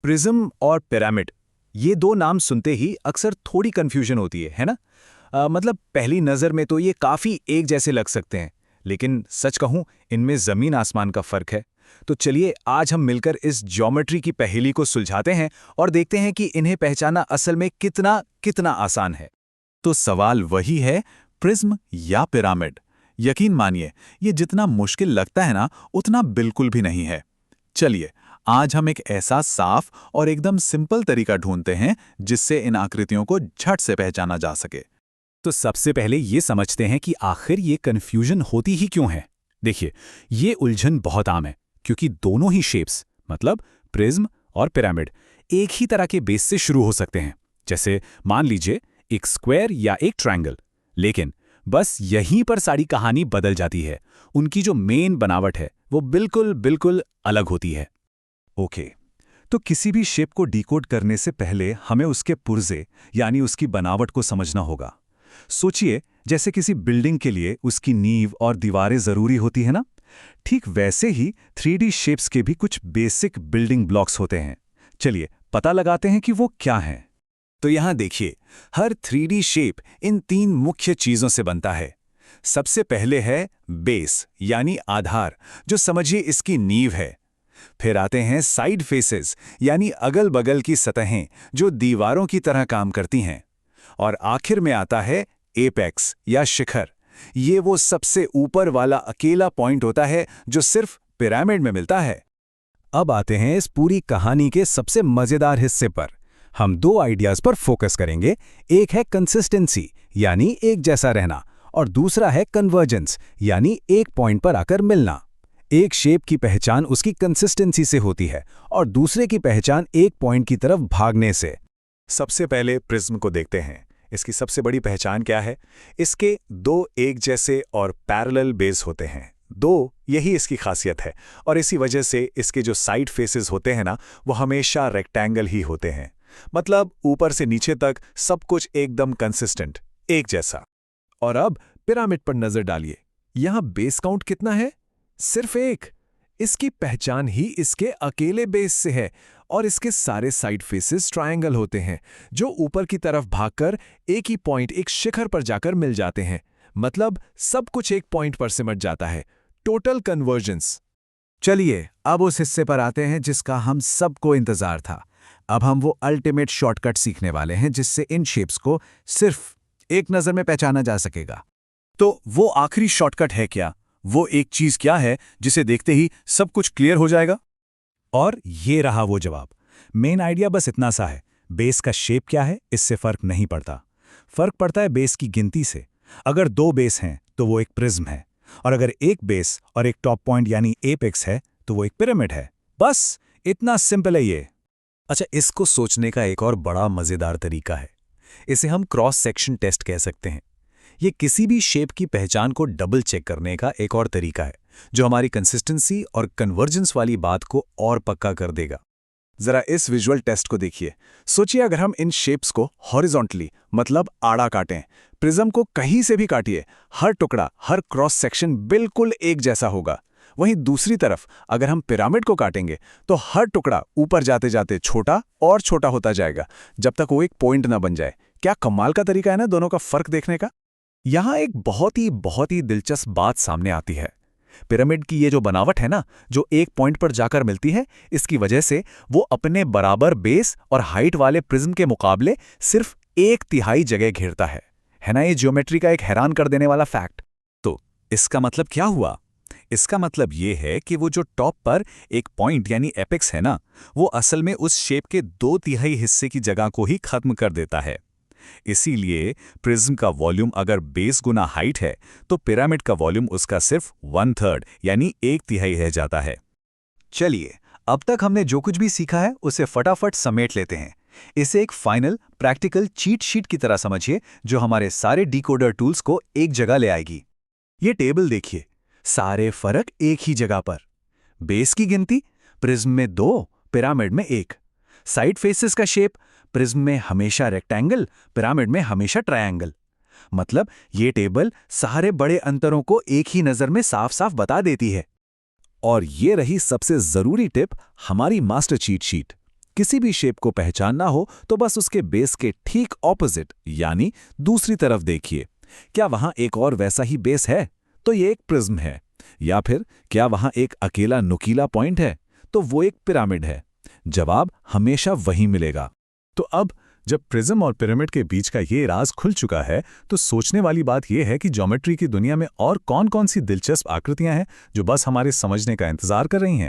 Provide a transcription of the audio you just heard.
Prism और pyramid, ये दो नाम सुनते ही अक्सर थोड़ी कंफ्यूजन होती है ना? मतलब पहली नज़र में तो ये काफ़ी एक जैसे लग सकते हैं, लेकिन सच कहूँ इनमें ज़मीन आसमान का फ़र्क है। तो चलिए आज हम मिलकर इस ज्योमेट्री की पहेली को सुलझाते हैं और देखते हैं कि इन्हें पहचानना असल में कितना कितना आसान है। तो सवाल वही है, प्रिज्म या पिरामिड? यकीन मानिए, ये जितना मुश्किल लगता है ना, उतना बिल्कुल भी नहीं है। चलिए आज हम एक ऐसा साफ और एकदम सिंपल तरीका ढूंढते हैं जिससे इन आकृतियों को झट से पहचाना जा सके। तो सबसे पहले ये समझते हैं कि आखिर ये कन्फ्यूजन होती ही क्यों है। देखिए, ये उलझन बहुत आम है क्योंकि दोनों ही शेप्स, मतलब प्रिज्म और पिरामिड, एक ही तरह के बेस से शुरू हो सकते हैं। जैसे मान लीजिए एक स्क्वायर या एक ट्रायंगल। लेकिन बस यहीं पर सारी कहानी बदल जाती है। उनकी जो मेन बनावट है वो बिल्कुल बिल्कुल अलग होती है। ओके, तो किसी भी शेप को डिकोड करने से पहले हमें उसके पुर्जे यानी उसकी बनावट को समझना होगा। सोचिए, जैसे किसी बिल्डिंग के लिए उसकी नींव और दीवारें जरूरी होती है ना, ठीक वैसे ही 3D शेप्स के भी कुछ बेसिक बिल्डिंग ब्लॉक्स होते हैं। चलिए पता लगाते हैं कि वो क्या हैं। तो यहां देखिए, हर 3D शेप इन तीन मुख्य चीजों से बनता है। सबसे पहले है बेस यानी आधार, जो समझिए इसकी नींव है। फिर आते हैं साइड फेसेस यानी अगल बगल की सतहें, जो दीवारों की तरह काम करती हैं। और आखिर में आता है एपेक्स या शिखर। ये वो सबसे ऊपर वाला अकेला पॉइंट होता है जो सिर्फ पिरामिड में मिलता है। अब आते हैं इस पूरी कहानी के सबसे मजेदार हिस्से पर। हम दो आइडियाज पर फोकस करेंगे। एक है कंसिस्टेंसी यानी एक जैसा रहना, और दूसरा है कन्वर्जेंस यानी एक पॉइंट पर आकर मिलना। एक शेप की पहचान उसकी कंसिस्टेंसी से होती है और दूसरे की पहचान एक पॉइंट की तरफ भागने से। सबसे पहले प्रिज्म को देखते हैं। इसकी सबसे बड़ी पहचान क्या है? इसके दो एक जैसे और पैरेलल बेस होते हैं। दो, यही इसकी खासियत है। और इसी वजह से इसके जो साइड फेसेस होते हैं ना, वो हमेशा रेक्टेंगल ही होते हैं। मतलब ऊपर से नीचे तक सब कुछ एकदम कंसिस्टेंट, एक जैसा। और अब पिरामिड पर नजर डालिए। यहां बेस काउंट कितना है? सिर्फ एक। इसकी पहचान ही इसके अकेले बेस से है और इसके सारे साइड फेसेस ट्रायंगल होते हैं, जो ऊपर की तरफ भागकर एक ही पॉइंट, एक शिखर पर जाकर मिल जाते हैं। मतलब सब कुछ एक पॉइंट पर सिमट जाता है। Total convergence. चलिए अब उस हिस्से पर आते हैं जिसका हम सबको इंतजार था। अब हम वो अल्टीमेट शॉर्टकट सीखने वाले हैं जिससे इन शेप्स को सिर्फ एक नजर में पहचाना जा सकेगा। तो वो आखिरी शॉर्टकट है क्या? वो एक चीज क्या है जिसे देखते ही सब कुछ क्लियर हो जाएगा? और ये रहा वो जवाब। मेन आइडिया बस इतना सा है, बेस का शेप क्या है इससे फर्क नहीं पड़ता। फर्क पड़ता है बेस की गिनती से। अगर दो बेस हैं तो वो एक प्रिज्म है, और अगर एक बेस और एक टॉप पॉइंट यानी एपेक्स है तो वो एक पिरामिड है। बस इतना सिंपल है ये। अच्छा, इसको सोचने का एक और बड़ा मजेदार तरीका है। इसे हम क्रॉस सेक्शन टेस्ट कह सकते हैं। ये किसी भी शेप की पहचान को डबल चेक करने का एक और तरीका है, जो हमारी कंसिस्टेंसी और कन्वर्जेंस वाली बात को और पक्का कर देगा। जरा इस विजुअल टेस्ट को देखिए। सोचिए अगर हम इन शेप्स को हॉरिजॉन्टली, मतलब आड़ा काटें, प्रिज्म को कहीं से भी काटिए, हर टुकड़ा, हर क्रॉस सेक्शन बिल्कुल एक जैसा होगा। वहीं दूसरी तरफ अगर हम पिरामिड को काटेंगे तो हर टुकड़ा ऊपर जाते जाते छोटा और छोटा होता जाएगा, जब तक वो एक पॉइंट ना बन जाए। क्या कमाल का तरीका है ना दोनों का फर्क देखने का। यहां एक बहुत ही दिलचस्प बात सामने आती है। पिरामिड की ये जो बनावट है ना, जो एक पॉइंट पर जाकर मिलती है, इसकी वजह से वो अपने बराबर बेस और हाइट वाले प्रिज्म के मुकाबले सिर्फ 1/3 जगह घेरता है ना? ये ज्योमेट्री का एक हैरान कर देने वाला फैक्ट। तो इसका मतलब क्या हुआ? इसका मतलब ये है कि वो जो टॉप पर एक पॉइंट यानी एपेक्स है ना, वो असल में उस शेप के 2/3 हिस्से की जगह को ही खत्म कर देता है। इसीलिए प्रिज्म का वॉल्यूम अगर बेस गुना हाइट है तो पिरामिड का वॉल्यूम उसका सिर्फ 1/3 यानी 1/3 रह जाता है। चलिए अब तक हमने जो कुछ भी सीखा है उसे फटाफट समेट लेते हैं। इसे एक फाइनल प्रैक्टिकल चीट शीट की तरह समझिए, जो हमारे सारे डिकोडर टूल्स को एक जगह ले आएगी। ये टेबल देखिए, सारे फर्क एक ही जगह पर। बेस की गिनती, प्रिज्म में 2, पिरामिड में 1। साइड फेसेस का शेप, प्रिज्म में हमेशा रेक्टेंगल, पिरामिड में हमेशा ट्रायंगल। मतलब ये टेबल सारे बड़े अंतरों को एक ही नजर में साफ साफ बता देती है। और ये रही सबसे जरूरी टिप, हमारी मास्टर चीट शीट। किसी भी शेप को पहचानना हो तो बस उसके बेस के ठीक ऑपोजिट यानी दूसरी तरफ देखिए। क्या वहां एक और वैसा ही बेस है? तो ये एक प्रिज्म है। या फिर क्या वहां एक अकेला नुकीला पॉइंट है? तो वो एक पिरामिड है। जवाब हमेशा वही मिलेगा। तो अब जब प्रिज्म और पिरामिड के बीच का ये राज खुल चुका है, तो सोचने वाली बात यह है कि ज्योमेट्री की दुनिया में और कौन-कौन सी दिलचस्प आकृतियां हैं जो बस हमारे समझने का इंतजार कर रही हैं।